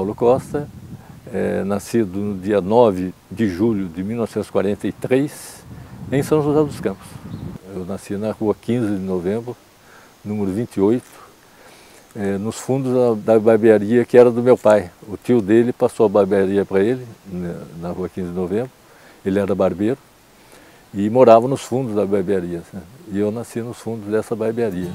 Paulo Costa, nascido no dia 9 de julho de 1943, em São José dos Campos. Eu nasci na rua 15 de novembro, número 28, nos fundos da barbearia que era do meu pai. O tio dele passou a barbearia para ele, na rua 15 de novembro. Ele era barbeiro e morava nos fundos da barbearia, né? E eu nasci nos fundos dessa barbearia.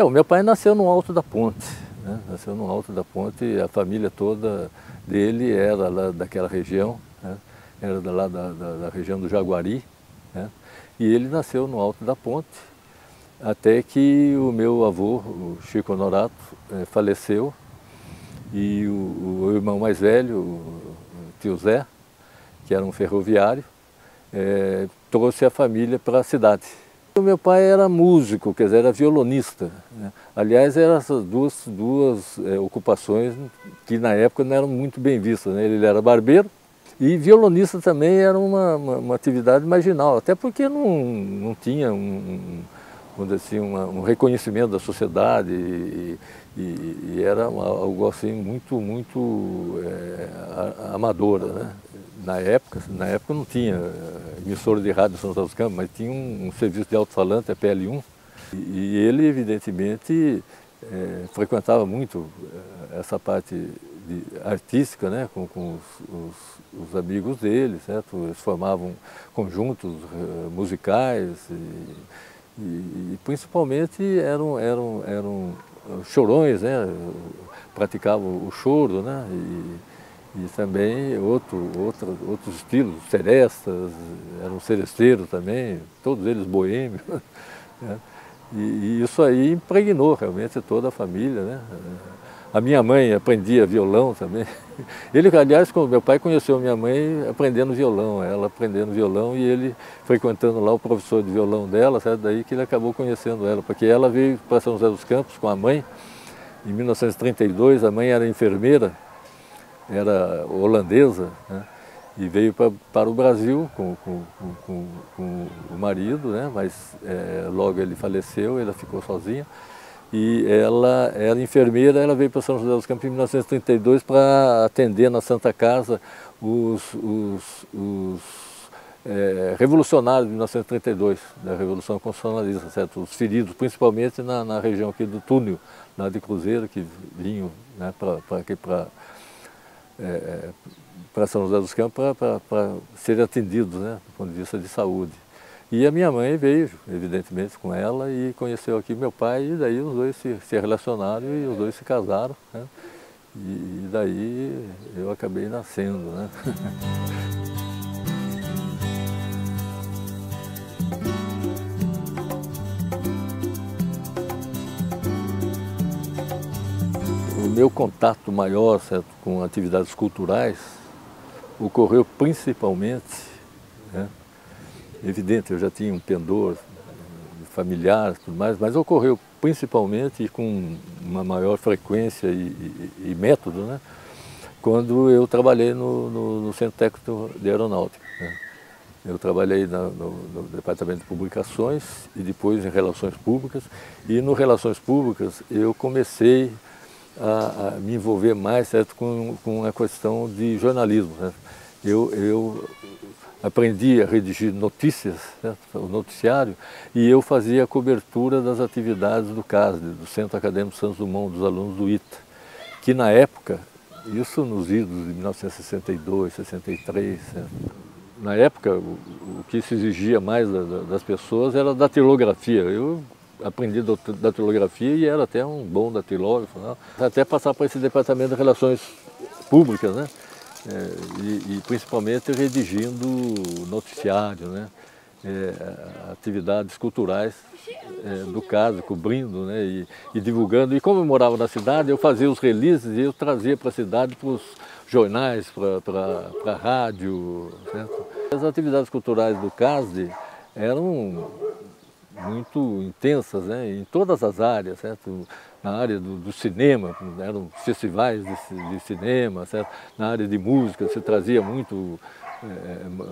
O meu pai nasceu no Alto da Ponte, né? Nasceu no Alto da Ponte, a família toda dele era lá daquela região, né? Era lá da região do Jaguari, né? E ele nasceu no Alto da Ponte, até que o meu avô, o Chico Honorato, faleceu, e o irmão mais velho, o tio Zé, que era um ferroviário, trouxe a família para a cidade. O meu pai era músico, quer dizer, era violonista, né? Aliás, eram essas duas ocupações que na época não eram muito bem vistas, né? Ele era barbeiro e violonista também era uma atividade marginal, até porque não tinha vamos dizer assim, um reconhecimento da sociedade e era algo assim muito amadora, né? Na época não tinha emissora de rádio em São José dos Campos, mas tinha um serviço de alto-falante, a PL1, e ele, evidentemente, frequentava muito essa parte artística, né, com os amigos dele, certo? Eles formavam conjuntos musicais e principalmente eram chorões, né? Praticavam o choro, né? E também outros estilos, serestas, eram seresteiros também, todos eles boêmios, né? E isso aí impregnou realmente toda a família, né? A minha mãe aprendia violão também. Ele, aliás, meu pai conheceu minha mãe aprendendo violão, ela aprendendo violão e ele frequentando lá o professor de violão dela, certo? Daí que ele acabou conhecendo ela, porque ela veio para São José dos Campos com a mãe, em 1932, a mãe era enfermeira, era holandesa, né? E veio para o Brasil com o marido, né? Mas logo ele faleceu, ela ficou sozinha. E ela era enfermeira, ela veio para São José dos Campos em 1932 para atender na Santa Casa os revolucionários de 1932, da Revolução Constitucionalista, certo? Os feridos, principalmente na região aqui do Túnel, lá de Cruzeiro, que vinham, né, para São José dos Campos para serem atendidos, né, do ponto de vista de saúde. E a minha mãe veio, evidentemente, com ela e conheceu aqui meu pai, e daí os dois se relacionaram e os dois se casaram, né? E daí eu acabei nascendo, né? O meu contato maior, certo, com atividades culturais ocorreu principalmente, né? Evidente, eu já tinha um pendor familiar, tudo mais, mas ocorreu principalmente com uma maior frequência e método, né? Quando eu trabalhei no Centro Técnico de Aeronáutica, né? Eu trabalhei no Departamento de Publicações e depois em Relações Públicas, e no Relações Públicas eu comecei a me envolver mais, certo, com a questão de jornalismo, né? Eu aprendi a redigir notícias, certo? O noticiário, e eu fazia a cobertura das atividades do CASD, do Centro Acadêmico Santos Dumont, dos alunos do ITA, que na época, isso nos idos de 1962, 63, certo? Na época o que se exigia mais das pessoas era a datilografia. Eu aprendi datilografia e era até um bom datilógrafo, né? Até passar para esse departamento de relações públicas, né? E principalmente redigindo noticiário, né? Atividades culturais do caso, cobrindo, né? E divulgando. E como eu morava na cidade, eu fazia os releases e eu trazia para a cidade, para os jornais, para a rádio, certo? As atividades culturais do CASD eram muito intensas, né, em todas as áreas, certo? na área do cinema, eram festivais de cinema, certo? Na área de música, se trazia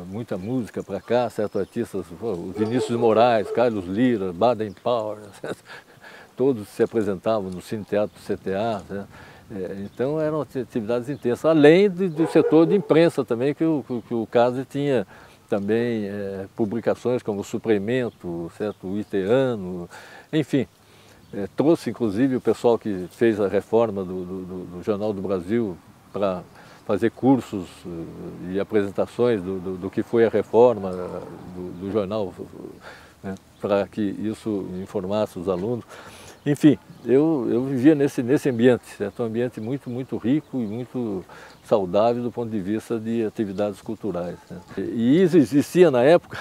muita música para cá, certo? Artistas, o Vinícius de Moraes, Carlos Lyra, Baden Powell, certo? Todos se apresentavam no Cine Teatro CTA, certo? Então eram atividades intensas, além do setor de imprensa também, que o CASE tinha também publicações como o Suplemento, certo? O Iteano, enfim. Trouxe inclusive o pessoal que fez a reforma do Jornal do Brasil para fazer cursos e apresentações do que foi a reforma do jornal, né, para que isso informasse os alunos. Enfim, eu vivia nesse ambiente, certo? Um ambiente muito rico e muito saudável do ponto de vista de atividades culturais, né? E existia na época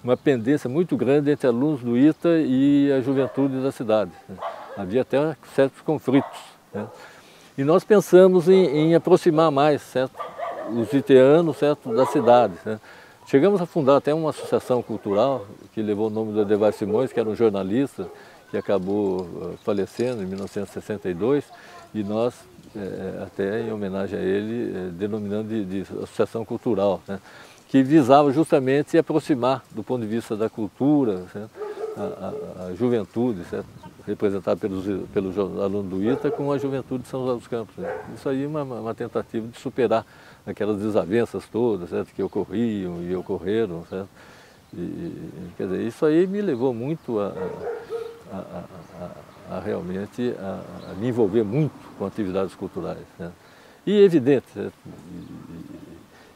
uma pendência muito grande entre alunos do ITA e a juventude da cidade, né? Havia até certos conflitos, né? E nós pensamos em aproximar mais, certo? Os iteanos, certo? Da cidade, né? Chegamos a fundar até uma associação cultural que levou o nome do Ademar Simões, que era um jornalista que acabou falecendo em 1962, e nós, até em homenagem a ele, denominando de associação cultural, né, que visava justamente se aproximar do ponto de vista da cultura, certo, a juventude, certo, representada pelos alunos do ITA com a juventude de São José dos Campos, né. Isso aí é uma tentativa de superar aquelas desavenças todas, certo, que ocorriam e ocorreram, certo. Quer dizer, isso aí me levou muito realmente a me envolver muito com atividades culturais, né? E evidente, né?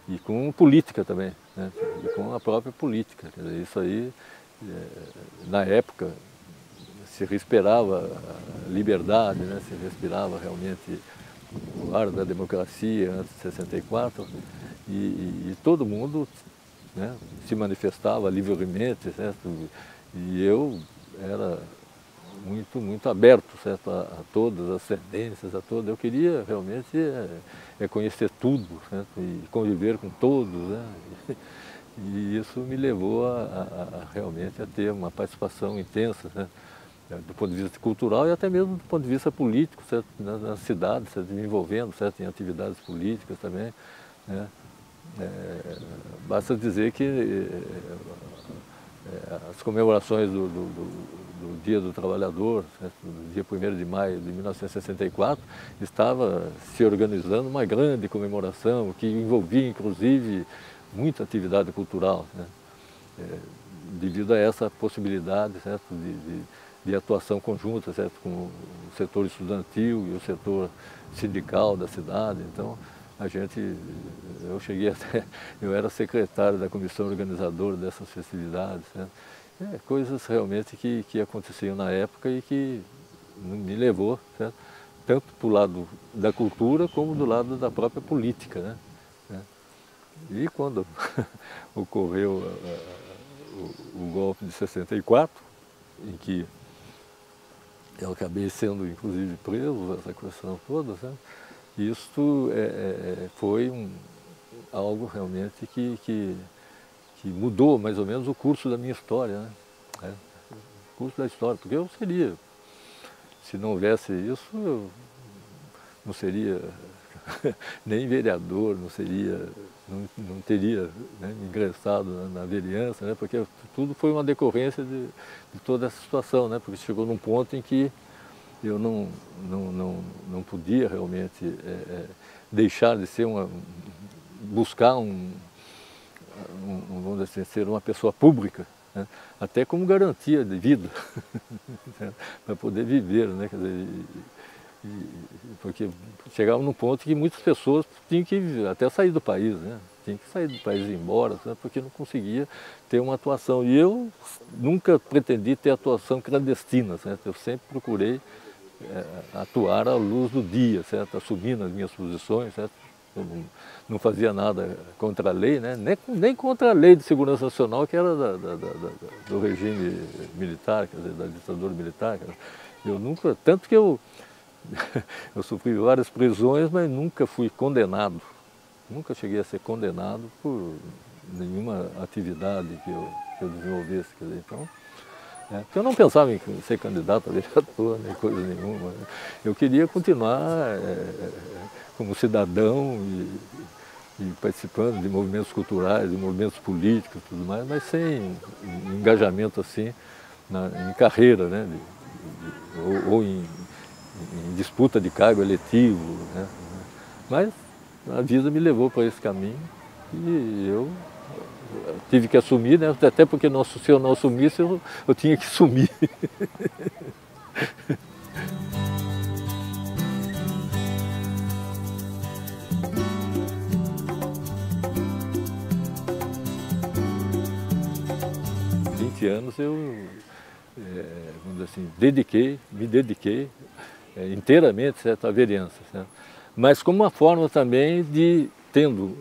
E com política também, né? E com a própria política. Quer dizer, isso aí, na época, se respirava a liberdade, né? Se respirava realmente o ar da democracia antes de 64, e todo mundo, né, se manifestava livremente, certo? E eu era muito aberto, certo, a todas as tendências, a todas. Eu queria realmente conhecer tudo, certo, e conviver com todos, né? E isso me levou realmente a ter uma participação intensa, né, do ponto de vista cultural e até mesmo do ponto de vista político, certo, na cidade, certo, me envolvendo, certo, em atividades políticas também, né? Basta dizer que as comemorações do Dia do Trabalhador, certo? Do dia 1º de maio de 1964, estava se organizando uma grande comemoração que envolvia, inclusive, muita atividade cultural, né? Devido a essa possibilidade, certo? De atuação conjunta, certo? Com o setor estudantil e o setor sindical da cidade. Então, eu era secretário da comissão organizadora dessas festividades, certo? Coisas realmente que aconteciam na época e que me levou, certo, tanto para o lado da cultura como do lado da própria política, né? E quando ocorreu o golpe de 64, em que eu acabei sendo inclusive preso, essa questão toda, certo? Isso foi algo realmente que mudou mais ou menos o curso da minha história, né? O curso da história, porque eu seria, se não houvesse isso, eu não seria nem vereador, não teria, né, ingressado na vereança, né? Porque tudo foi uma decorrência de toda essa situação, né? Porque chegou num ponto em que eu não podia realmente deixar de ser buscar vamos dizer assim, ser uma pessoa pública, né? Até como garantia de vida, para poder viver, né? Quer dizer, porque chegava num ponto que muitas pessoas tinham que até sair do país, né? Tinham que sair do país e ir embora, né? Porque não conseguia ter uma atuação. E eu nunca pretendi ter atuação clandestina, certo? Eu sempre procurei atuar à luz do dia, certo? Assumindo as minhas posições, certo? Eu não fazia nada contra a lei, né? Nem contra a lei de segurança nacional, que era do regime militar, quer dizer, da ditadura militar. Eu nunca, tanto que eu sofri várias prisões, mas nunca fui condenado. Nunca cheguei a ser condenado por nenhuma atividade que eu desenvolvesse. Quer dizer, então, né? Porque eu não pensava em ser candidato a vereador, nem coisa nenhuma, né? Eu queria continuar como cidadão e participando de movimentos culturais, de movimentos políticos e tudo mais, mas sem engajamento assim em carreira, né? Ou em disputa de cargo eletivo, né? Mas a vida me levou para esse caminho e eu tive que assumir, né? Até porque se eu não assumisse, eu tinha que sumir. Há 20 anos eu, vamos dizer assim, me dediquei inteiramente, certo, à vereança, certo? Mas como uma forma também de, tendo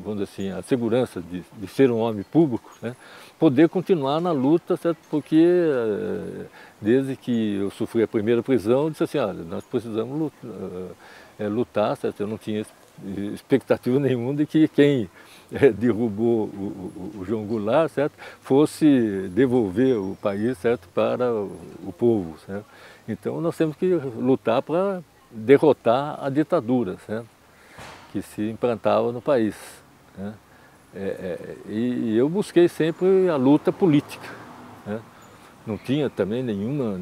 vamos dizer assim, a segurança de ser um homem público, né, poder continuar na luta, certo? Porque desde que eu sofri a primeira prisão, eu disse assim, olha, nós precisamos lutar, certo? Eu não tinha expectativa nenhuma de que quem derrubou o João Goulart, certo, fosse devolver o país, certo, para o povo, certo? Então nós temos que lutar para derrotar a ditadura, certo, que se implantava no país, né? E eu busquei sempre a luta política, né? Não tinha também nenhuma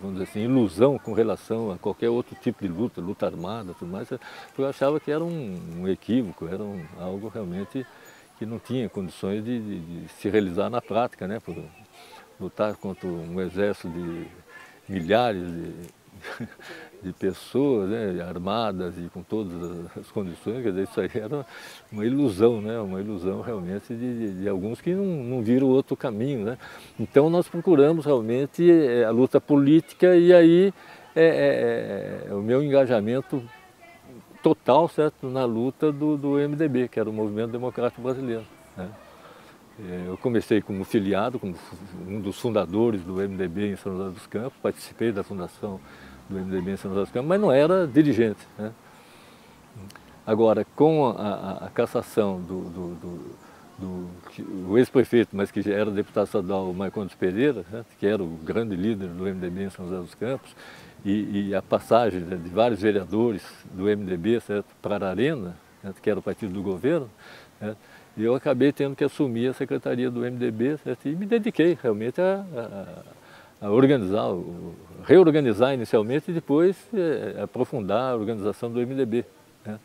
vamos dizer assim, ilusão com relação a qualquer outro tipo de luta armada, tudo mais, porque eu achava que era um equívoco, era algo realmente que não tinha condições de se realizar na prática, né? Por lutar contra um exército de milhares de pessoas, né, armadas e com todas as condições, quer dizer, isso aí era uma ilusão, né, uma ilusão realmente de alguns que não viram outro caminho, né. Então nós procuramos realmente a luta política e aí o meu engajamento total, certo, na luta do MDB, que era o Movimento Democrático Brasileiro, né. Eu comecei como filiado, como um dos fundadores do MDB em São José dos Campos, participei da fundação do MDB em São José dos Campos, mas não era dirigente, né? Agora, com a cassação do ex-prefeito, mas que já era deputado estadual, Marcondes Pereira, né, que era o grande líder do MDB em São José dos Campos, e a passagem, né, de vários vereadores do MDB, certo, para a Arena, né, que era o partido do governo, né, e eu acabei tendo que assumir a secretaria do MDB, certo, e me dediquei realmente a organizar, reorganizar inicialmente e depois aprofundar a organização do MDB, né.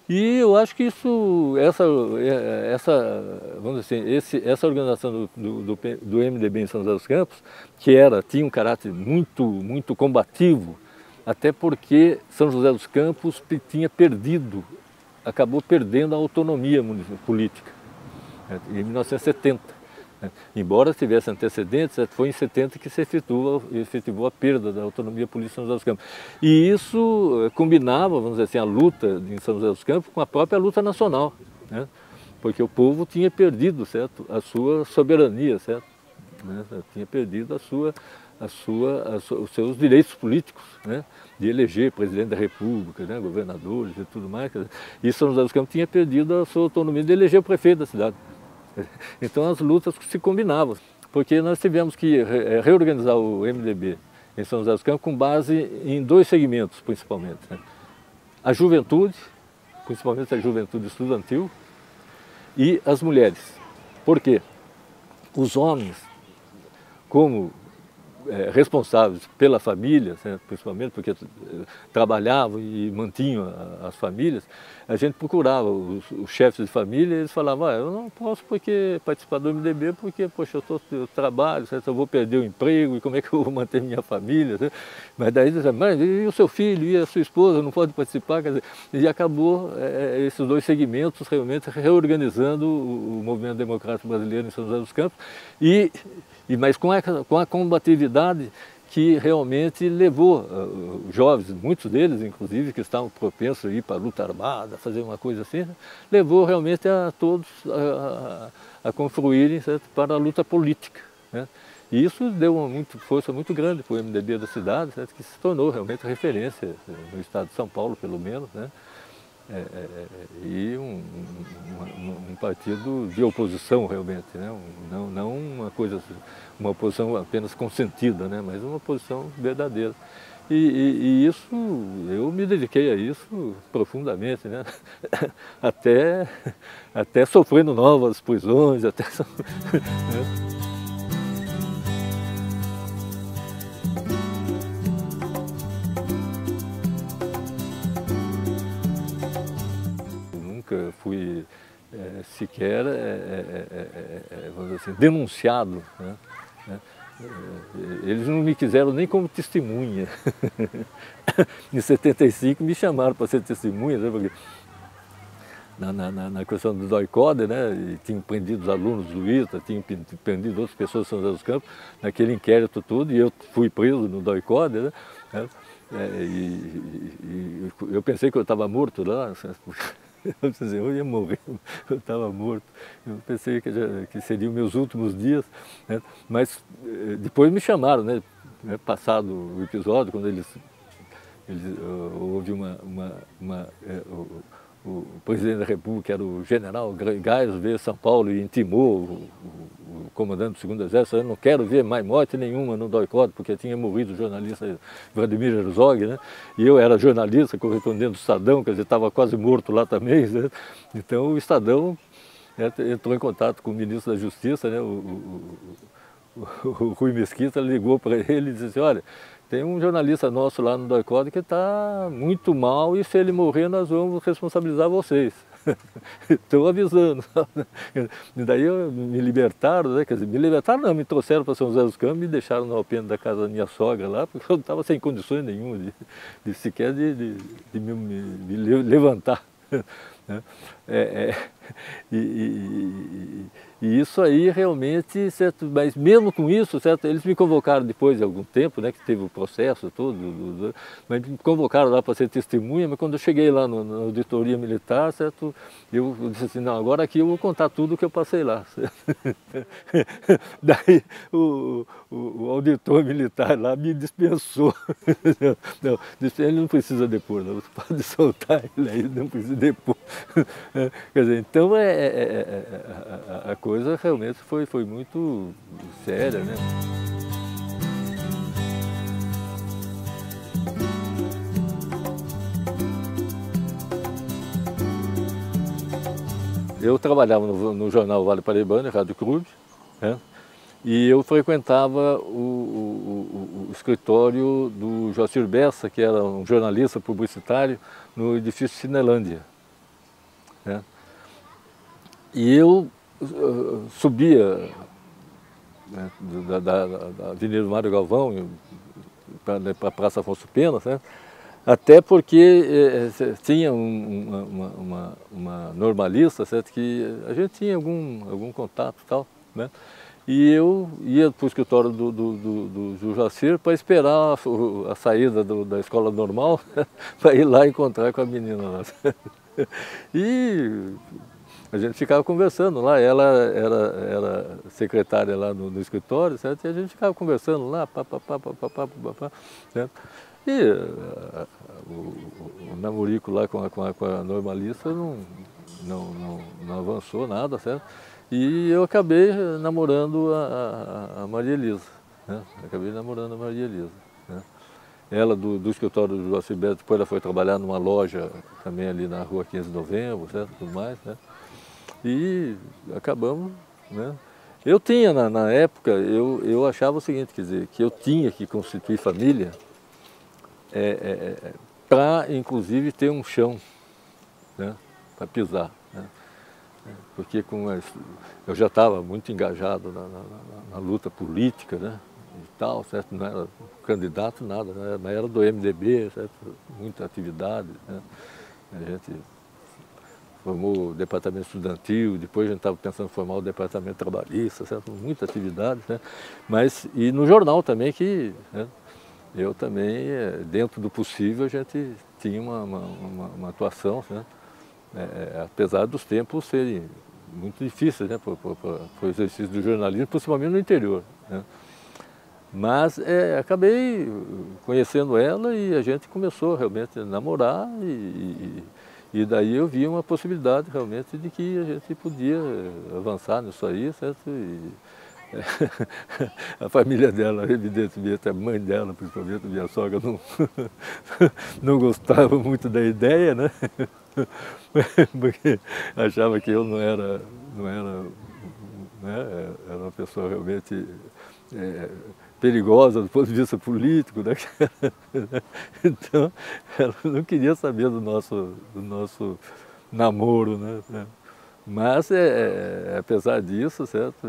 E eu acho que isso, vamos dizer assim, essa organização do MDB em São José dos Campos, que tinha um caráter muito combativo, até porque São José dos Campos acabou perdendo a autonomia política, né, em 1970. Embora tivesse antecedentes, foi em 70 que se efetivou a perda da autonomia política em São José dos Campos. E isso combinava, vamos dizer assim, a luta em São José dos Campos com a própria luta nacional, né? Porque o povo tinha perdido, certo, a sua soberania, certo, né? Tinha perdido os seus direitos políticos, né? De eleger presidente da República, né? Governadores e tudo mais. E São José dos Campos tinha perdido a sua autonomia de eleger o prefeito da cidade. Então as lutas se combinavam, porque nós tivemos que reorganizar o MDB em São José dos Campos com base em dois segmentos, principalmente, né? A juventude, principalmente a juventude estudantil, e as mulheres. Por quê? Os homens, como responsáveis pela família, certo? Principalmente porque trabalhavam e mantinham as famílias, a gente procurava os chefes de família e eles falavam, eu não posso participar do MDB porque, poxa, eu trabalho, certo? Eu vou perder o emprego e como é que eu vou manter minha família, certo? Mas daí eles diziam, mas e o seu filho e a sua esposa não podem participar? Quer dizer, e acabou esses dois segmentos realmente reorganizando o movimento democrático brasileiro em São José dos Campos mas com a combatividade que realmente levou jovens, muitos deles inclusive, que estavam propensos a ir para a luta armada, fazer uma coisa assim, né? Levou realmente a todos a confluírem, certo, para a luta política, né? E isso deu uma força muito grande para o MDB da cidade, certo, que se tornou realmente referência no estado de São Paulo, pelo menos, né? e um partido de oposição realmente, né? Não uma oposição apenas consentida, né? Mas uma oposição verdadeira. E isso, eu me dediquei a isso profundamente, né? Até sofrendo novas prisões, né? Nunca fui sequer, vamos dizer assim, denunciado, né? Eles não me quiseram nem como testemunha. Em 75 me chamaram para ser testemunha, né? Porque na questão do DOI-CODE, né? E tinham prendido os alunos do ITA, tinham prendido outras pessoas de São José dos Campos, naquele inquérito tudo, e eu fui preso no DOI-CODE, né? E eu pensei que eu estava morto lá. Eu ia morrer, eu estava morto. Eu pensei que seriam meus últimos dias, né? Mas depois me chamaram, né? Passado o episódio, quando houve o presidente da República, que era o general Geisel, veio a São Paulo e intimou o comandante do 2º Exército: eu não quero ver mais morte nenhuma no DOI-CODE, porque tinha morrido o jornalista Vladimir Herzog, né? E eu era jornalista, correspondente do Estadão, quer dizer, estava quase morto lá também, né? Então o Estadão, né, entrou em contato com o ministro da Justiça, né? O Rui Mesquita ligou para ele e disse assim: olha, tem um jornalista nosso lá no DOI-CODE que está muito mal, e se ele morrer nós vamos responsabilizar vocês. Estou avisando. E daí me libertaram, né? Quer dizer, me libertaram não, me trouxeram para São José dos Campos, me deixaram no alpendre da casa da minha sogra lá, porque eu estava sem condições nenhuma sequer de me levantar. E isso aí realmente, certo? Mas mesmo com isso, certo? Eles me convocaram depois de algum tempo, né, que teve o processo todo, mas me convocaram lá para ser testemunha. Mas quando eu cheguei lá na auditoria militar, certo? Eu disse assim: não, agora aqui eu vou contar tudo o que eu passei lá. Daí o auditor militar lá me dispensou. Não, ele não precisa depor, não, você pode soltar ele aí, não precisa depor. Quer dizer, então a coisa realmente foi muito séria, né? Eu trabalhava no jornal Vale Paraibano, Rádio Clube, né? E eu frequentava o escritório do Joacir Bessa, que era um jornalista publicitário, no edifício Cinelândia, né? E eu subia, né, da Avenida Mário Galvão para a Praça Afonso Pena, né? Até porque tinha uma normalista, certo? Que a gente tinha algum contato e tal, né? E eu ia para o escritório do Joacir para esperar a saída da escola normal para ir lá encontrar com a menina lá. E a gente ficava conversando lá, ela era secretária lá no escritório, certo? E a gente ficava conversando lá, certo? E o namorico lá com a normalista não avançou nada, certo? E eu acabei namorando a Maria Elisa, né? Acabei namorando a Maria Elisa, né? Ela do escritório do Joacir Bessa, depois ela foi trabalhar numa loja também ali na rua 15 de Novembro, certo? Tudo mais, né? E acabamos, né? Eu tinha, na época, eu achava o seguinte, quer dizer, que eu tinha que constituir família para, inclusive, ter um chão, né, para pisar, né? Porque eu já estava muito engajado na luta política, né, e tal, certo? Não era candidato, nada, né? Mas era do MDB, certo? Muita atividade, né? A gente formou o departamento estudantil, depois a gente estava pensando em formar o departamento trabalhista, certo? Muita atividade, né? Mas, e no jornal também, que, né, eu também, dentro do possível, a gente tinha uma atuação, né? Apesar dos tempos serem muito difíceis, né, para o exercício do jornalismo, principalmente no interior, né? Mas acabei conhecendo ela e a gente começou realmente a namorar E daí eu vi uma possibilidade realmente de que a gente podia avançar nisso aí, certo? E a família dela, evidentemente, a mãe dela, principalmente, minha sogra, não gostava muito da ideia, né? Porque achava que eu não era, né? Era uma pessoa realmente perigosa do ponto de vista político, né? Então, ela não queria saber do nosso namoro, né? Mas, apesar disso, certo?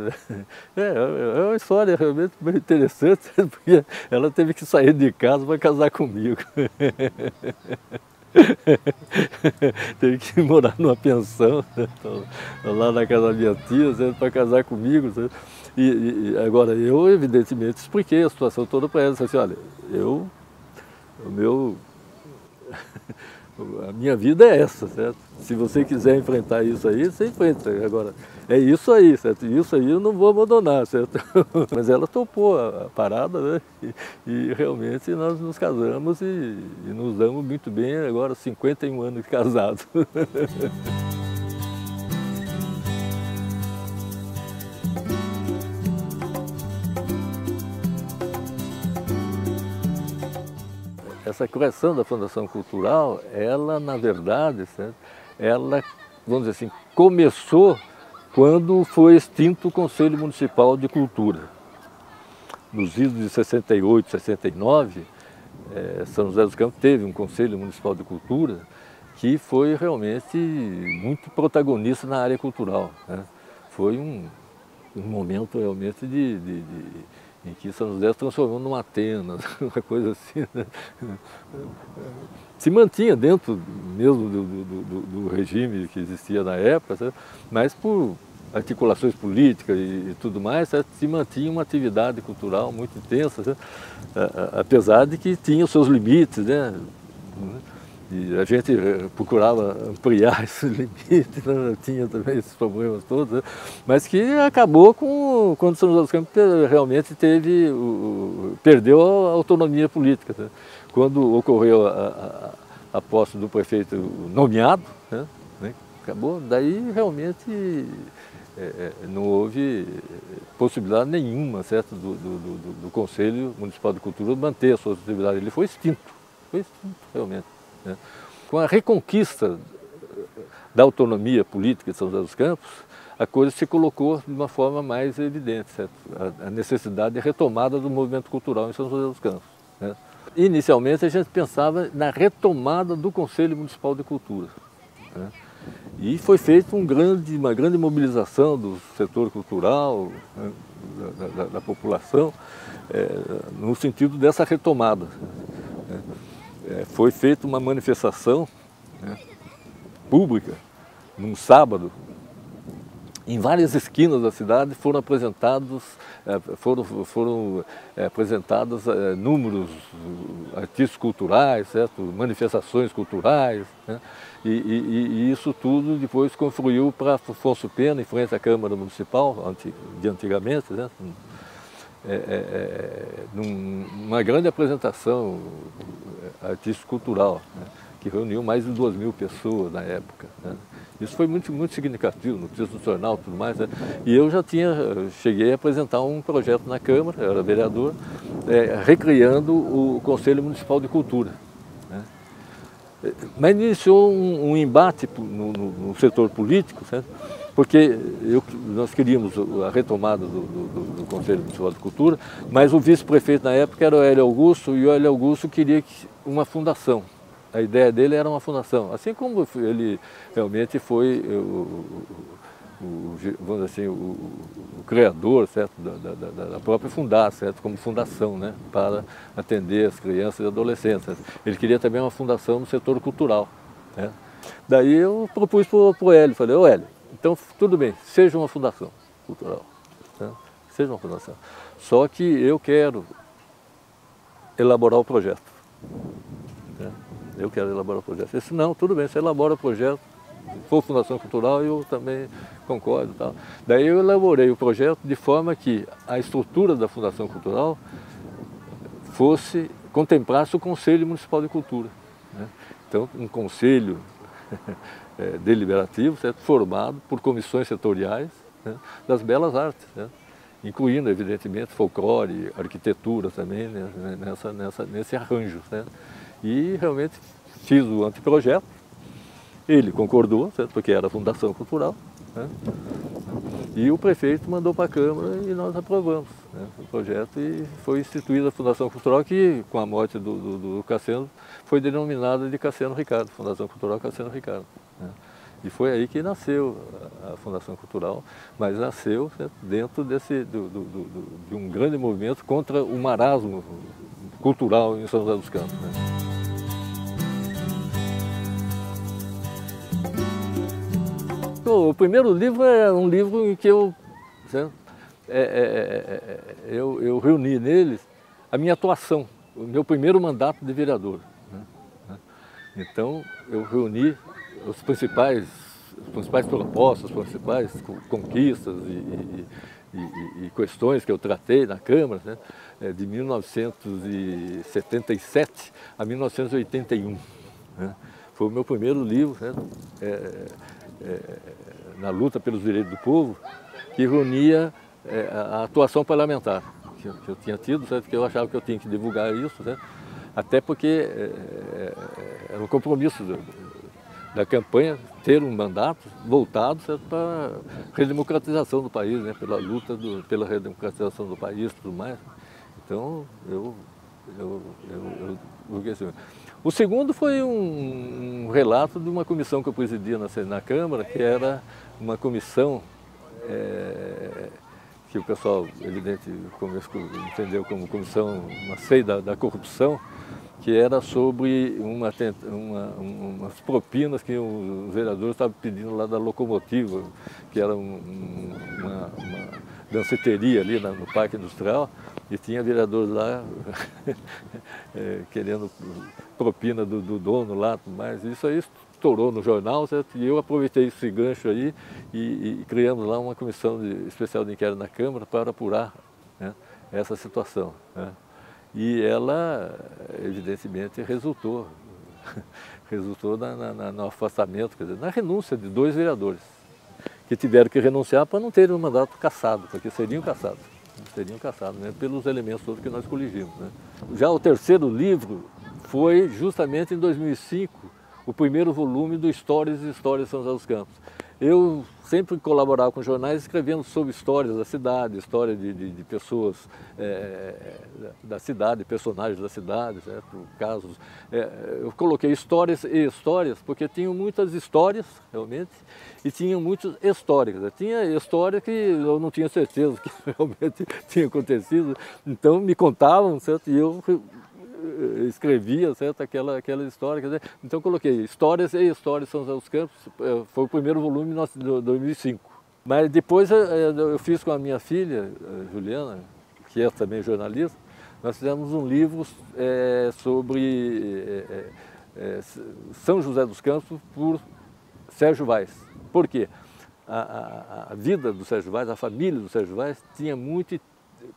É uma história realmente bem interessante, porque ela teve que sair de casa para casar comigo. Teve que morar numa pensão, certo? Lá na casa da minha tia, para casar comigo. Certo? E agora, eu evidentemente expliquei a situação toda para ela. Disse assim, olha, a minha vida é essa, certo? Se você quiser enfrentar isso aí, você enfrenta. Agora, é isso aí, certo? Isso aí eu não vou abandonar, certo? Mas ela topou a parada, né? E realmente nós nos casamos e nos damos muito bem, agora 51 anos de casados. Essa criação da Fundação Cultural, ela, na verdade, certo? Ela, vamos dizer assim, começou quando foi extinto o Conselho Municipal de Cultura. Nos idos de 68, 69, São José dos Campos teve um Conselho Municipal de Cultura que foi realmente muito protagonista na área cultural, né? Foi um momento realmente em que São José se transformou numa Atenas, uma coisa assim, né? Se mantinha dentro mesmo do regime que existia na época, certo? Mas por articulações políticas e tudo mais, certo? Se mantinha uma atividade cultural muito intensa, certo? Apesar de que tinha os seus limites, né? E a gente procurava ampliar esses limites, né? Tinha também esses problemas todos, né? Mas que acabou quando São José dos Campos realmente perdeu a autonomia política, né? Quando ocorreu a posse do prefeito nomeado, né? Acabou, daí realmente não houve possibilidade nenhuma, certo, do Conselho Municipal de Cultura manter a sua atividade. Ele foi extinto realmente. Né? Com a reconquista da autonomia política de São José dos Campos, a coisa se colocou de uma forma mais evidente, certo? A necessidade de retomada do movimento cultural em São José dos Campos, né? Inicialmente a gente pensava na retomada do Conselho Municipal de Cultura, né? E foi feita uma grande mobilização do setor cultural, né? da população, no sentido dessa retomada. Foi feita uma manifestação, né, pública, num sábado. Em várias esquinas da cidade foram apresentados números artísticos culturais, certo? Manifestações culturais, né? E isso tudo depois confluiu para Afonso Pena, em frente à Câmara Municipal, de antigamente, né? Numa grande apresentação artístico-cultural, né? Que reuniu mais de 2.000 pessoas na época, né? Isso foi muito, muito significativo, notícias do jornal e tudo mais, né? E eu cheguei a apresentar um projeto na Câmara, eu era vereador, recriando o Conselho Municipal de Cultura, né? Mas iniciou um embate no setor político, certo? Porque nós queríamos a retomada do Conselho Municipal de Cultura, mas o vice-prefeito na época era o Hélio Augusto, e o Hélio Augusto queria uma fundação. A ideia dele era uma fundação, assim como ele realmente foi vamos dizer assim, o criador, certo, da própria Fundar, certo, como fundação, né, para atender as crianças e adolescentes, certo? Ele queria também uma fundação no setor cultural, né? Daí eu propus para o Hélio, falei, ô Hélio, então tudo bem, seja uma fundação cultural, né? Seja uma fundação, só que eu quero elaborar o projeto, né? Eu quero elaborar o projeto. Eu disse, não, tudo bem, você elabora o projeto, se for Fundação Cultural, eu também concordo. Tal. Daí eu elaborei o projeto de forma que a estrutura da Fundação Cultural contemplasse o Conselho Municipal de Cultura, né? Então, um conselho deliberativo, certo? Formado por comissões setoriais, né, das belas artes, certo? Incluindo, evidentemente, folclore, arquitetura também, né, nesse arranjo, certo? E realmente fiz o anteprojeto, ele concordou, certo? Porque era a Fundação Cultural, né? E o prefeito mandou para a Câmara e nós aprovamos, né, o projeto, e foi instituída a Fundação Cultural, que com a morte do Cassiano foi denominada de Cassiano Ricardo, Fundação Cultural Cassiano Ricardo, né? E foi aí que nasceu a Fundação Cultural, mas nasceu, certo, dentro de um grande movimento contra o marasmo cultural em São José dos Campos, né? O primeiro livro é um livro em que eu reuni neles a minha atuação, o meu primeiro mandato de vereador, né? Então, eu reuni as principais propostas, as principais conquistas e questões que eu tratei na Câmara, né, de 1977 a 1981. Né? Foi o meu primeiro livro, né, na luta pelos direitos do povo, que reunia a atuação parlamentar que eu tinha tido, certo? Que eu achava que eu tinha que divulgar isso, certo? Até porque era um compromisso da campanha ter um mandato voltado, certo, para a redemocratização do país, né? Pela luta pela redemocratização do país e tudo mais. Então, o segundo foi um relato de uma comissão que eu presidia na Câmara, que era uma comissão que o pessoal, evidente, entendeu como comissão, uma SEI da corrupção, que era sobre umas propinas que os vereadores estavam pedindo lá da Locomotiva, que era uma danceteria ali no Parque Industrial, e tinha vereadores lá querendo propina do dono lá, tudo mais. Isso aí estourou no jornal, certo? E eu aproveitei esse gancho aí e criamos lá uma comissão especial de inquérito na Câmara para apurar, né, essa situação, né? E ela, evidentemente, resultou no afastamento, quer dizer, na renúncia de 2 vereadores, que tiveram que renunciar para não terem o mandato cassado, porque seriam cassados, né, pelos elementos todos que nós coligimos, né? Já o terceiro livro foi justamente em 2005, o primeiro volume do Histórias e Histórias de São José dos Campos. Eu sempre colaborava com jornais escrevendo sobre histórias da cidade, história de pessoas da cidade, personagens da cidade, certo? Casos. Eu coloquei histórias e histórias, porque tinham muitas histórias, realmente, e tinham muitas históricas. Tinha história que eu não tinha certeza que realmente tinha acontecido, então me contavam, certo? E eu escrevia, certo, aquela história, quer dizer, então coloquei Histórias e Histórias de São José dos Campos, foi o primeiro volume de 2005. Mas depois eu fiz com a minha filha, Juliana, que é também jornalista, nós fizemos um livro sobre São José dos Campos por Sérgio Vaz. Por quê? A vida do Sérgio Vaz, a família do Sérgio Vaz, tinha muito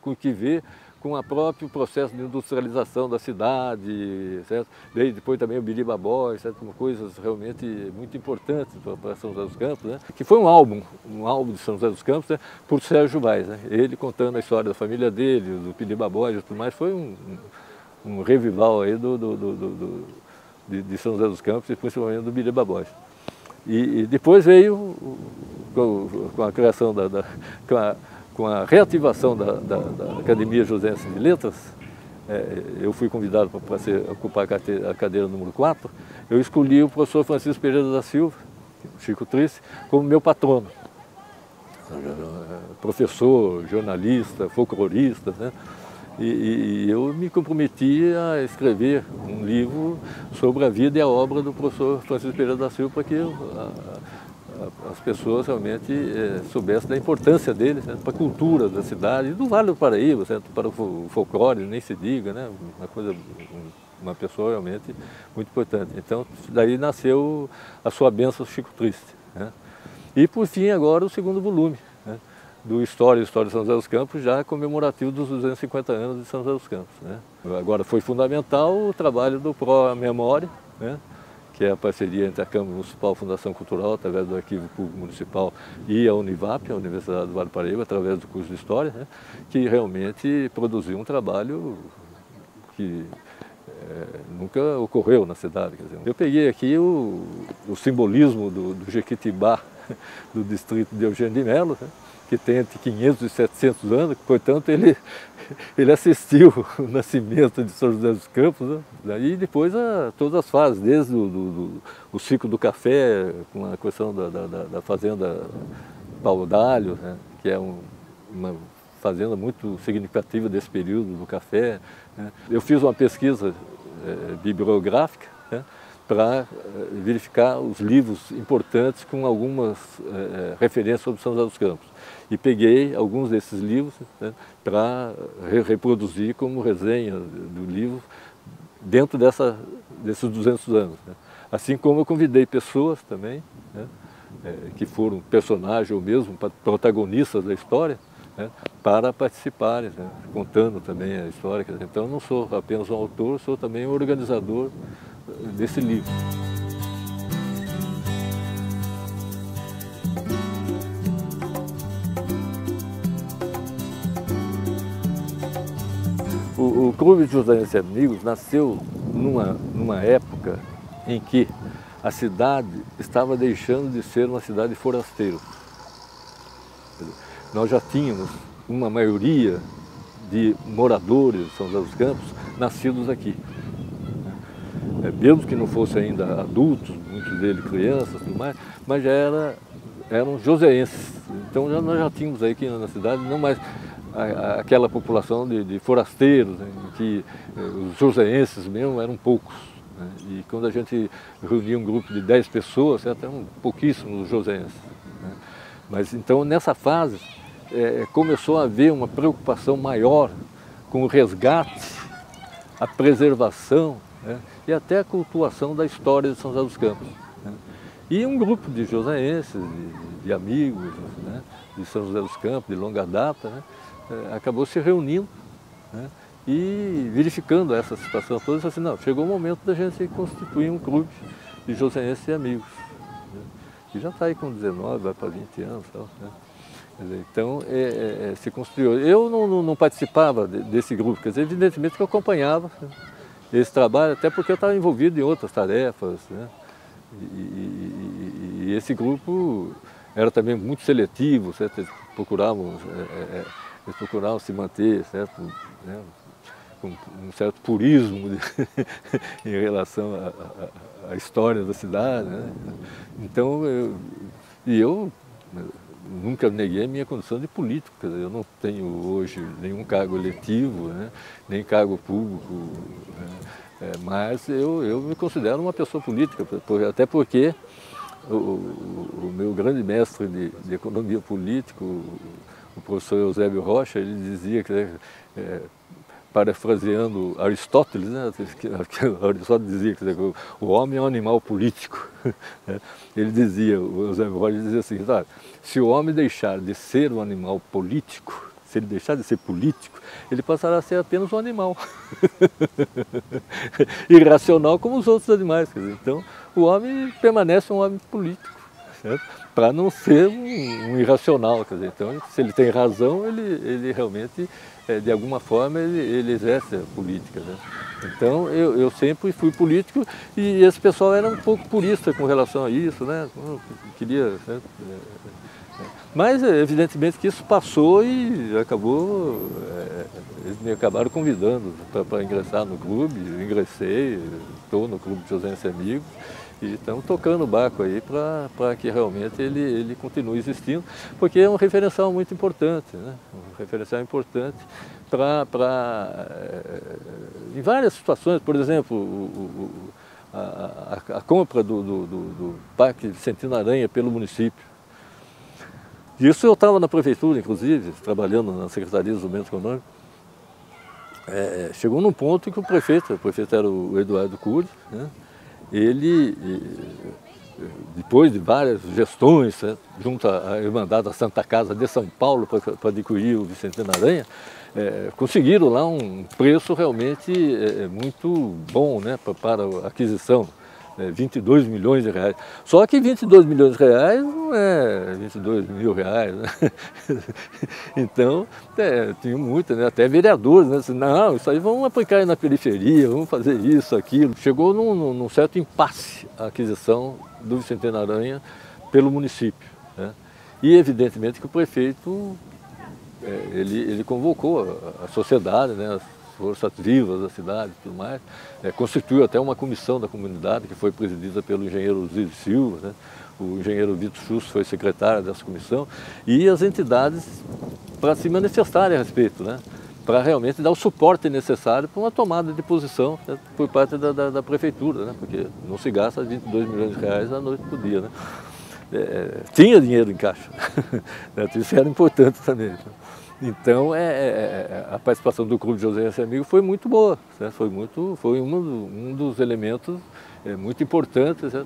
com que ver com o próprio processo de industrialização da cidade, certo? Depois também o Biribabó, certo? Coisas realmente muito importantes para São José dos Campos, né? Que foi um álbum de São José dos Campos, né? Por Sérgio Vaz, né? Ele contando a história da família dele, do Biribabó e tudo mais, foi um revival aí de São José dos Campos e principalmente do Biribabó. E depois veio, com a criação com a reativação da Academia Josense de Letras, eu fui convidado para ocupar a cadeira número 4, eu escolhi o professor Francisco Pereira da Silva, Chico Triste, como meu patrono. Professor, jornalista, folclorista, né? E eu me comprometi a escrever um livro sobre a vida e a obra do professor Francisco Pereira da Silva, para que as pessoas realmente soubessem da importância dele, né, para a cultura da cidade e do Vale do Paraíba, certo? Para o folclore, nem se diga, né? Uma pessoa realmente muito importante. Então, daí nasceu a sua bênção Chico Triste, né? E, por fim, agora o segundo volume, né, do História de São José dos Campos, já comemorativo dos 250 anos de São José dos Campos, né? Agora foi fundamental o trabalho do Pro Memória, né, que é a parceria entre a Câmara Municipal e a Fundação Cultural, através do Arquivo Público Municipal, e a Univap, a Universidade do Vale do Paraíba, através do curso de História, né, que realmente produziu um trabalho que nunca ocorreu na cidade. Quer dizer, eu peguei aqui o simbolismo do Jequitibá, do distrito de Eugênio de Melo, né, que tem entre 500 e 700 anos, portanto ele assistiu o nascimento de São José dos Campos, né, e depois todas as fases, desde o ciclo do café, com a questão da fazenda Paudalho, né, que é uma fazenda muito significativa desse período do café, né. Eu fiz uma pesquisa bibliográfica, né, para verificar os livros importantes com algumas referências sobre São José dos Campos. E peguei alguns desses livros, né, para reproduzir como resenha do livro dentro desses 200 anos. Né. Assim como eu convidei pessoas também, né, que foram personagens ou mesmo protagonistas da história, né, para participarem, né, contando também a história. Então eu não sou apenas um autor, sou também um organizador desse livro. O Clube de Joseenses e Amigos nasceu numa época em que a cidade estava deixando de ser uma cidade de forasteiros. Nós já tínhamos uma maioria de moradores de São José dos Campos nascidos aqui. Mesmo que não fossem ainda adultos, muitos deles crianças, tudo mais, mas já eram joseenses. Então nós já tínhamos aí aqui na cidade não mais aquela população de forasteiros, né, em que os joseenses mesmo eram poucos. Né, e quando a gente reunia um grupo de 10 pessoas, eram pouquíssimos joseenses. Né. Mas então nessa fase começou a haver uma preocupação maior com o resgate, a preservação, né, e até a cultuação da história de São José dos Campos. Né. E um grupo de joseenses, de amigos, né, de São José dos Campos, de longa data, né, acabou se reunindo, né, e verificando essa situação toda, e falou assim, não, chegou o momento da gente constituir um clube de joseenses e amigos. Né, que já está aí com 19, vai para 20 anos. Tal, né. Então, se construiu. Eu não participava desse grupo, quer dizer, evidentemente que eu acompanhava esse trabalho, até porque eu estava envolvido em outras tarefas, né? E esse grupo era também muito seletivo, certo? Eles procuravam se manter, certo? Né? Com um certo purismo em relação à história da cidade, né? Então, eu nunca neguei a minha condição de político, quer dizer, eu não tenho hoje nenhum cargo eletivo, né, nem cargo público, né, mas eu me considero uma pessoa política, até porque o meu grande mestre de economia política, o professor Eusébio Rocha, ele dizia que, parafraseando Aristóteles, né, Aristóteles dizia que o homem é um animal político. Ele dizia, o Eusébio Rocha dizia assim, se o homem deixar de ser um animal político, se ele deixar de ser político, ele passará a ser apenas um animal. Irracional como os outros animais. Quer dizer, então, o homem permanece um homem político, para não ser um irracional. Quer dizer, então, se ele tem razão, ele realmente, de alguma forma, ele exerce a política. Né? Então, eu sempre fui político e esse pessoal era um pouco purista com relação a isso, né? Queria... Mas, evidentemente, que isso passou e acabou... eles me acabaram convidando para ingressar no clube, eu ingressei, estou no Clube de Joseenses e Amigos e estamos tocando o barco aí para que realmente ele continue existindo, porque é um referencial muito importante, né? Um referencial importante em várias situações, por exemplo, a compra do Parque Vicentino Aranha pelo município. Isso eu estava na prefeitura, inclusive, trabalhando na Secretaria de Desenvolvimento Econômico. Chegou num ponto em que o prefeito era o Eduardo Cury, né? Ele, depois de várias gestões, né, junto à Irmandade da Santa Casa de São Paulo para adquirir o Vicentino Aranha, conseguiram lá um preço realmente muito bom, né, para a aquisição 22 milhões de reais. Só que 22 milhões de reais não é 22 mil reais, né? Então, tinha muito, né? Até vereadores, né? Assim, não, isso aí vamos aplicar aí na periferia, vamos fazer isso, aquilo. Chegou num certo impasse a aquisição do Vicentino Aranha pelo município, né? E evidentemente que o prefeito, ele convocou a sociedade, né? As forças vivas da cidade e tudo mais, constituiu até uma comissão da comunidade que foi presidida pelo engenheiro Zizi Silva, né? O engenheiro Vitor Schuss foi secretário dessa comissão, e as entidades para se manifestarem a respeito, né? Para realmente dar o suporte necessário para uma tomada de posição, né? Por parte da prefeitura, né? Porque não se gasta 22 milhões de reais à noite por dia, né? Tinha dinheiro em caixa, isso era importante também. Então, a participação do Clube José Esse Amigo foi muito boa, né? Foi um dos elementos muito importantes, né?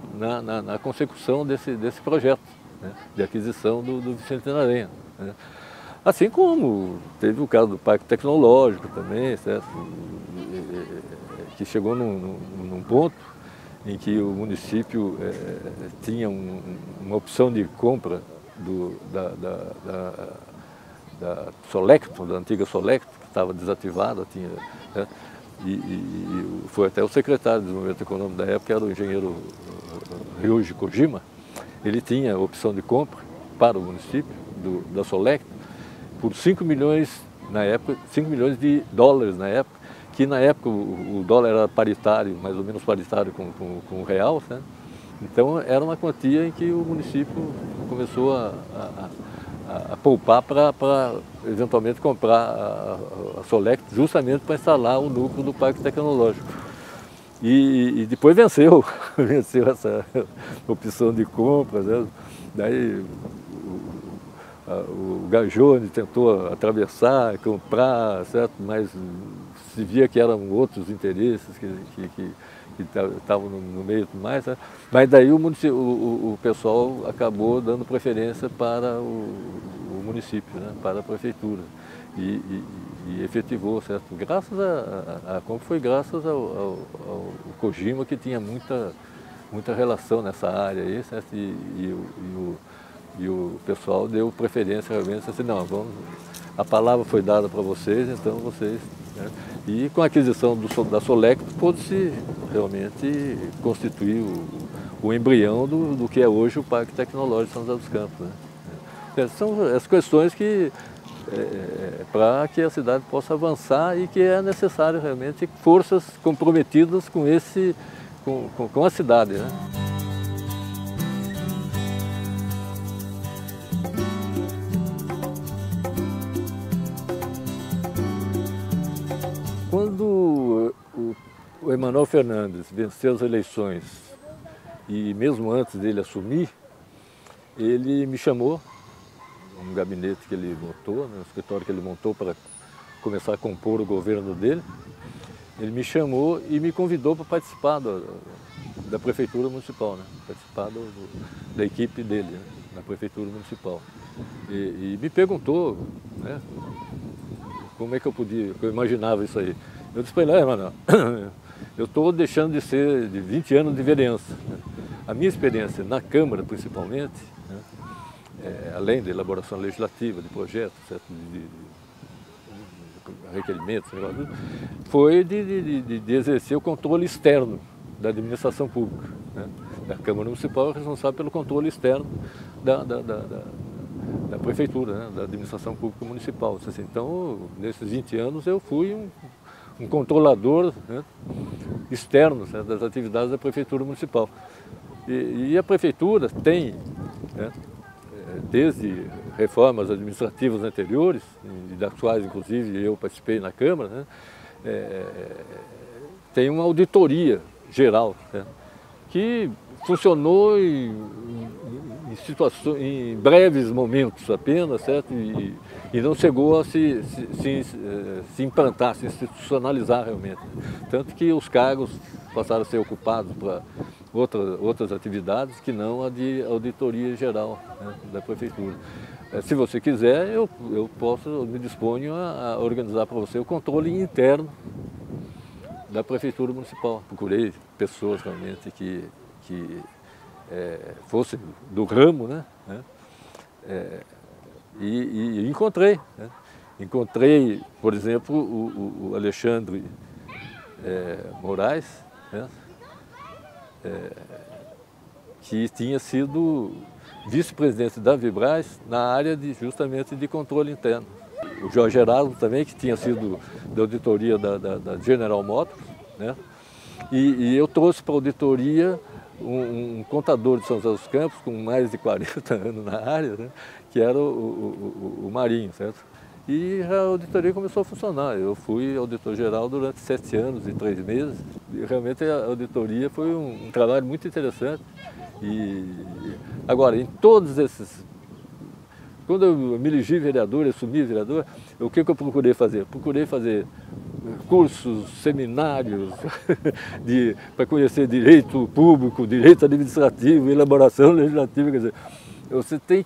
na consecução desse projeto, né? De aquisição do Vicentino Aranha, né? Assim como teve o caso do Parque Tecnológico também, certo? Que chegou num ponto em que o município tinha uma opção de compra da Solectron, da antiga Solectron, que estava desativada, né? E foi até o secretário de Desenvolvimento Econômico da época, que era o engenheiro Ryuji Kojima. Ele tinha a opção de compra para o município da Solectron por 5 milhões na época, 5 milhões de dólares na época, que na época o dólar era paritário, mais ou menos paritário com o real, né? Então era uma quantia em que o município começou a poupar para eventualmente comprar a Solectron, justamente para instalar o núcleo do Parque Tecnológico. E depois venceu essa opção de compra, né? Daí o Gajone tentou atravessar, comprar, certo? Mas se via que eram outros interesses que estavam no meio e tudo mais, né? Mas daí o pessoal acabou dando preferência para o município, né? Para a prefeitura, e efetivou, certo? Graças a compra foi graças ao Kojima, que tinha muita relação nessa área aí, certo? E o pessoal deu preferência realmente, assim, não, a palavra foi dada para vocês, então vocês, né? E com a aquisição da Solectron pôde-se realmente constituir o embrião do que é hoje o Parque Tecnológico de São José dos Campos, né? São as questões que, para que a cidade possa avançar, e que é necessário realmente forças comprometidas com a cidade, né? Quando o Emanuel Fernandes venceu as eleições, e mesmo antes dele assumir, ele me chamou, um gabinete que ele montou, né, um escritório que ele montou para começar a compor o governo dele. Ele me chamou e me convidou para participar da prefeitura municipal, né, participar da equipe dele, né, na prefeitura municipal. E me perguntou, né, como é que eu imaginava isso aí. Eu disse para ele, Emanuel, eu estou deixando de ser de 20 anos de vereança, né? A minha experiência na Câmara, principalmente, né, além da elaboração legislativa, de projetos, certo? De requerimentos, foi de exercer o controle externo da administração pública, né? A Câmara Municipal é responsável pelo controle externo da prefeitura, né? Da administração pública municipal. Então, nesses 20 anos, eu fui um controlador, né, externo, né, das atividades da prefeitura municipal. E a prefeitura tem, né, desde reformas administrativas anteriores, das quais inclusive eu participei na Câmara, né, tem uma auditoria geral, né, que funcionou em breves momentos apenas, certo? E não chegou a se implantar, se institucionalizar realmente. Tanto que os cargos passaram a ser ocupados para outras atividades que não a de auditoria geral, né, da prefeitura. Se você quiser, eu me disponho a organizar para você o controle interno da prefeitura municipal. Procurei pessoas realmente que que fosse do ramo, né? E encontrei. Né? Encontrei, por exemplo, o Alexandre Moraes, né? Que tinha sido vice-presidente da Vibraz na área justamente de controle interno. O Jorge Geraldo também, que tinha sido da auditoria da General Motors, né? E eu trouxe para a auditoria um contador de São José dos Campos, com mais de 40 anos na área, né? Que era o Marinho, certo? E a auditoria começou a funcionar. Eu fui auditor-geral durante 7 anos e 3 meses. E realmente a auditoria foi um trabalho muito interessante. Agora, em todos esses... Quando eu me elegi vereador, assumi vereador, o que eu procurei fazer? Procurei fazer cursos, seminários para conhecer direito público, direito administrativo, elaboração legislativa, quer dizer, você tem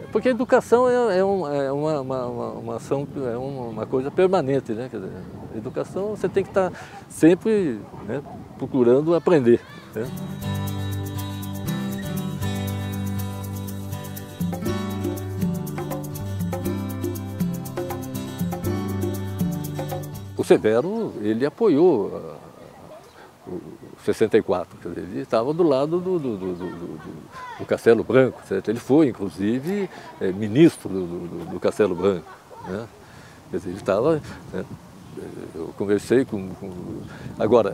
porque a educação é uma ação, é uma coisa permanente, né? Quer dizer, a educação você tem que estar sempre, né, procurando aprender. Né? O Severo, ele apoiou o 64, quer dizer, ele estava do lado do Castelo Branco, certo? Ele foi, inclusive, ministro do Castelo Branco, né? Quer dizer, ele estava... Né? Eu conversei com... Agora,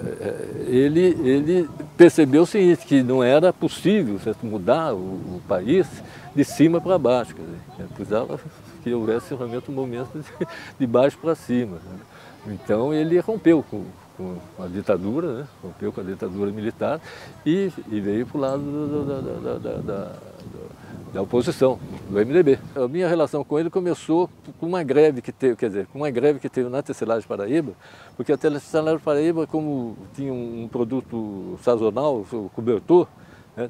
ele percebeu o seguinte, que não era possível, certo, mudar o país de cima para baixo, quer dizer, precisava que houvesse realmente um momento de baixo para cima, né? Então ele rompeu com a ditadura, né? Rompeu com a ditadura militar e veio para o lado da oposição, do MDB. A minha relação com ele começou com uma greve que teve, na Tecelagem Paraíba, porque a Tecelagem Paraíba, como tinha um produto sazonal, o cobertor, né?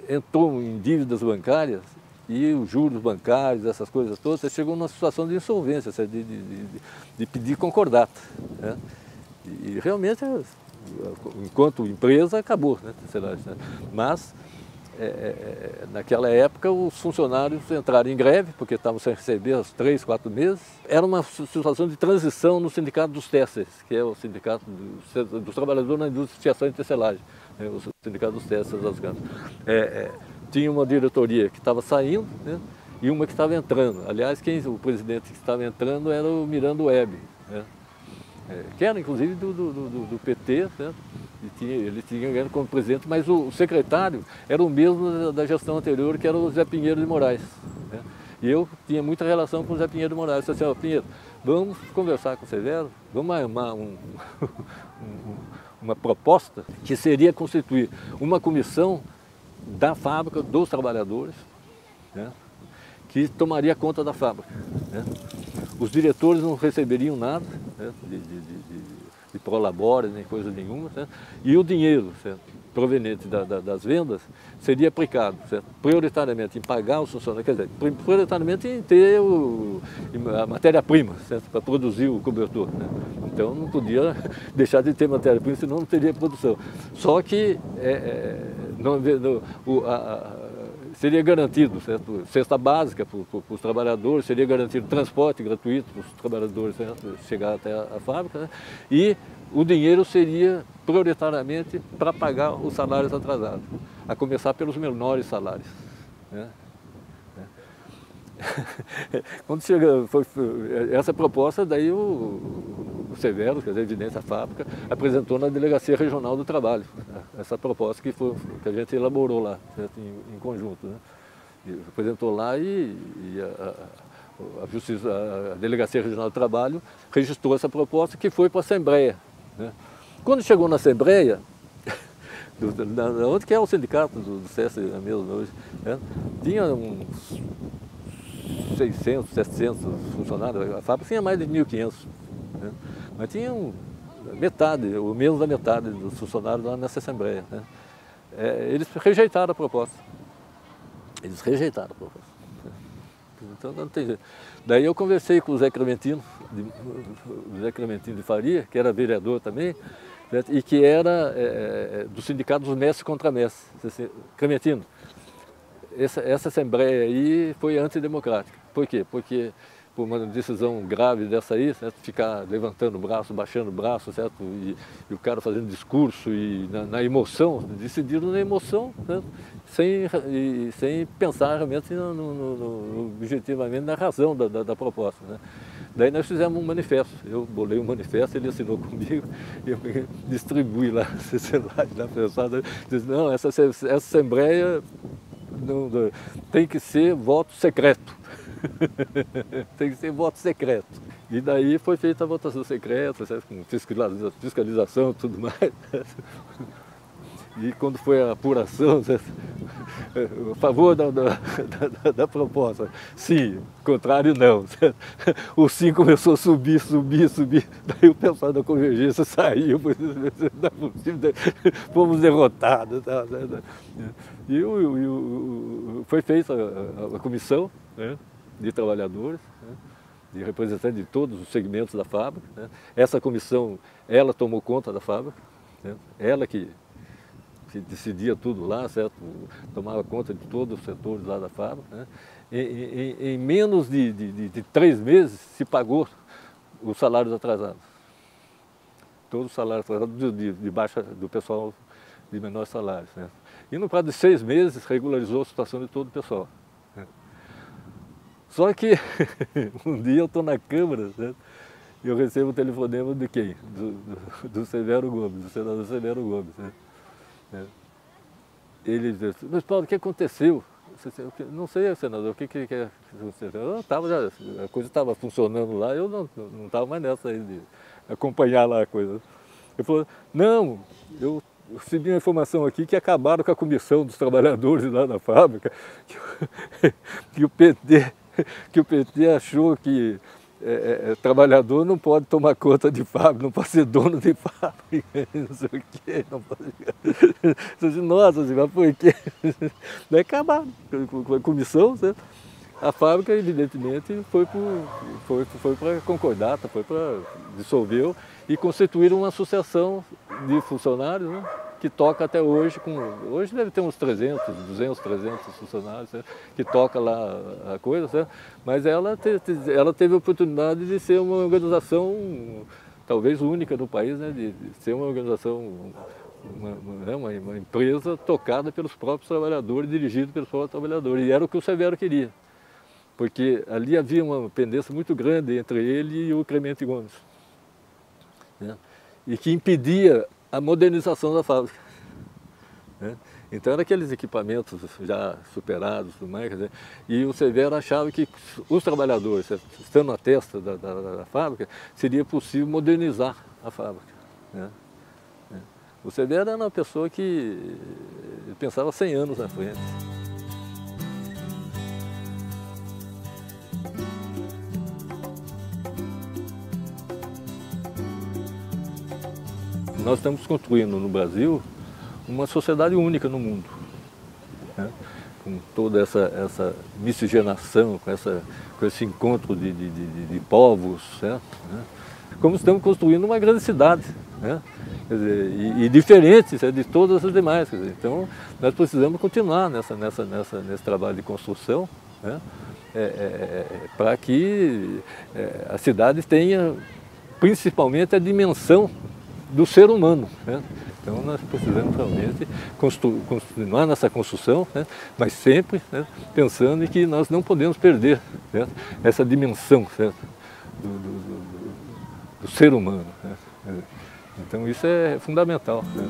Entrou em dívidas bancárias e os juros bancários, essas coisas todas, você chegou numa situação de insolvência, de pedir concordata, né? E realmente, enquanto empresa, acabou, né? Mas, naquela época, os funcionários entraram em greve, porque estavam sem receber há 3, 4 meses. Era uma situação de transição no Sindicato dos Têxteis, que é o Sindicato dos Trabalhadores na Indústria de Fiação e Tecelagem, né? O Sindicato dos Têxteis das Campos. Tinha uma diretoria que estava saindo, né? E uma que estava entrando. Aliás, o presidente que estava entrando era o Mirando Web, né? Que era inclusive do PT, né? Ele tinha ganho como presidente, mas o secretário era o mesmo da gestão anterior, que era o Zé Pinheiro de Moraes, né? E eu tinha muita relação com o Zé Pinheiro de Moraes. Eu disse assim, Pinheiro, vamos conversar com o Severo, vamos armar uma proposta que seria constituir uma comissão da fábrica, dos trabalhadores, né? Que tomaria conta da fábrica, né? Os diretores não receberiam nada, né? de prolabore, nem coisa nenhuma, certo? E o dinheiro, certo, proveniente das vendas seria aplicado, certo, prioritariamente em pagar os funcionários, quer dizer, prioritariamente em ter a matéria-prima, para produzir o cobertor, né? Então não podia deixar de ter matéria-prima, senão não teria produção. Só que seria garantido, certo, cesta básica para os trabalhadores, seria garantido transporte gratuito para os trabalhadores, certo, chegar até a fábrica, né? E o dinheiro seria prioritariamente para pagar os salários atrasados, a começar pelos menores salários, né? Quando foi essa proposta, daí o Severo, quer dizer, Evidência Fábrica, apresentou na Delegacia Regional do Trabalho, né? Essa proposta que a gente elaborou lá, certo? Em conjunto, né? E apresentou lá e a Delegacia Regional do Trabalho registrou essa proposta, que foi para a Assembleia, né? Quando chegou na Assembleia, onde que é o sindicato do SESC mesmo hoje, né? Tinha uns 600, 700 funcionários, a fábrica tinha mais de 1.500, né? Mas tinha metade, ou menos da metade dos funcionários lá nessa Assembleia, né? Eles rejeitaram a proposta. Então não tem jeito. Daí eu conversei com o Zé Clementino de Faria, que era vereador também, certo? E que era do sindicato dos mestres contra mestres, Clementino. Essa assembleia aí foi antidemocrática. Por quê? Porque por uma decisão grave dessa aí, certo? Ficar levantando o braço, baixando o braço, certo? E o cara fazendo discurso e na emoção, decidiram na emoção, certo? Sem pensar realmente objetivamente na razão da proposta, né? Daí nós fizemos um manifesto, eu bolei um manifesto, ele assinou comigo, e eu distribuí lá, na pessoa, disse, não, essa assembleia tem que ser voto secreto. Tem que ser voto secreto. E daí foi feita a votação secreta, certo? Com fiscalização e tudo mais. E quando foi a apuração, certo? A favor da proposta, sim, contrário não. Certo? O sim começou a subir, daí o pessoal da Convergência saiu, fomos derrotados. Certo? E foi feita a comissão, né, de trabalhadores, né, de representantes de todos os segmentos da fábrica. Né. Essa comissão, ela tomou conta da fábrica, né, ela que decidia tudo lá, certo? Tomava conta de todos os setores lá da fábrica. Né. Em menos de 3 meses se pagou os salários atrasados. Todos os salários atrasados de baixa do pessoal de menores salários. Né. E no prazo de 6 meses regularizou a situação de todo o pessoal. Né. Só que um dia eu estou na Câmara, certo? E eu recebo um telefonema de quem? Do Severo Gomes, do senador Severo Gomes. Né? Ele diz, mas Paulo, o que aconteceu? Não sei, senador, o que aconteceu? A coisa estava funcionando lá, eu não estava mais nessa aí de acompanhar lá a coisa. Ele falou, não, eu recebi uma informação aqui que acabaram com a comissão dos trabalhadores lá na fábrica, que o PT achou que trabalhador não pode tomar conta de fábrica, não pode ser dono de fábrica, não sei o quê, não pode... Nossa, mas por quê? Daí acabaram com a comissão, certo? A fábrica, evidentemente, foi para concordata, foi para dissolveu e constituíram uma associação de funcionários, né, que toca até hoje, hoje deve ter uns 200, 300 funcionários, certo? Que toca lá a coisa, certo? Mas ela teve a oportunidade de ser uma organização, talvez única no país, né? De ser uma organização, uma empresa tocada pelos próprios trabalhadores, dirigida pelos próprios trabalhadores, e era o que o Severo queria. Porque ali havia uma pendência muito grande entre ele e o Clemente Gomes, né? E que impedia a modernização da fábrica. Né? Então eram aqueles equipamentos já superados, tudo mais, quer dizer, e o Severo achava que os trabalhadores, estando na testa da fábrica, seria possível modernizar a fábrica. Né? O Severo era uma pessoa que pensava 100 anos na frente. Nós estamos construindo no Brasil uma sociedade única no mundo, né? Com toda essa miscigenação, com esse encontro de povos, certo? Né? Como estamos construindo uma grande cidade, né? Quer dizer, e diferente, certo? De todas as demais. Quer dizer, então, nós precisamos continuar nesse trabalho de construção, né? Para que a cidade tenha principalmente a dimensão do ser humano, né? Então nós precisamos realmente continuar nessa construção, né? Mas sempre, né, pensando em que nós não podemos perder, certo? Essa dimensão, certo? Do ser humano, né? Então isso é fundamental, né?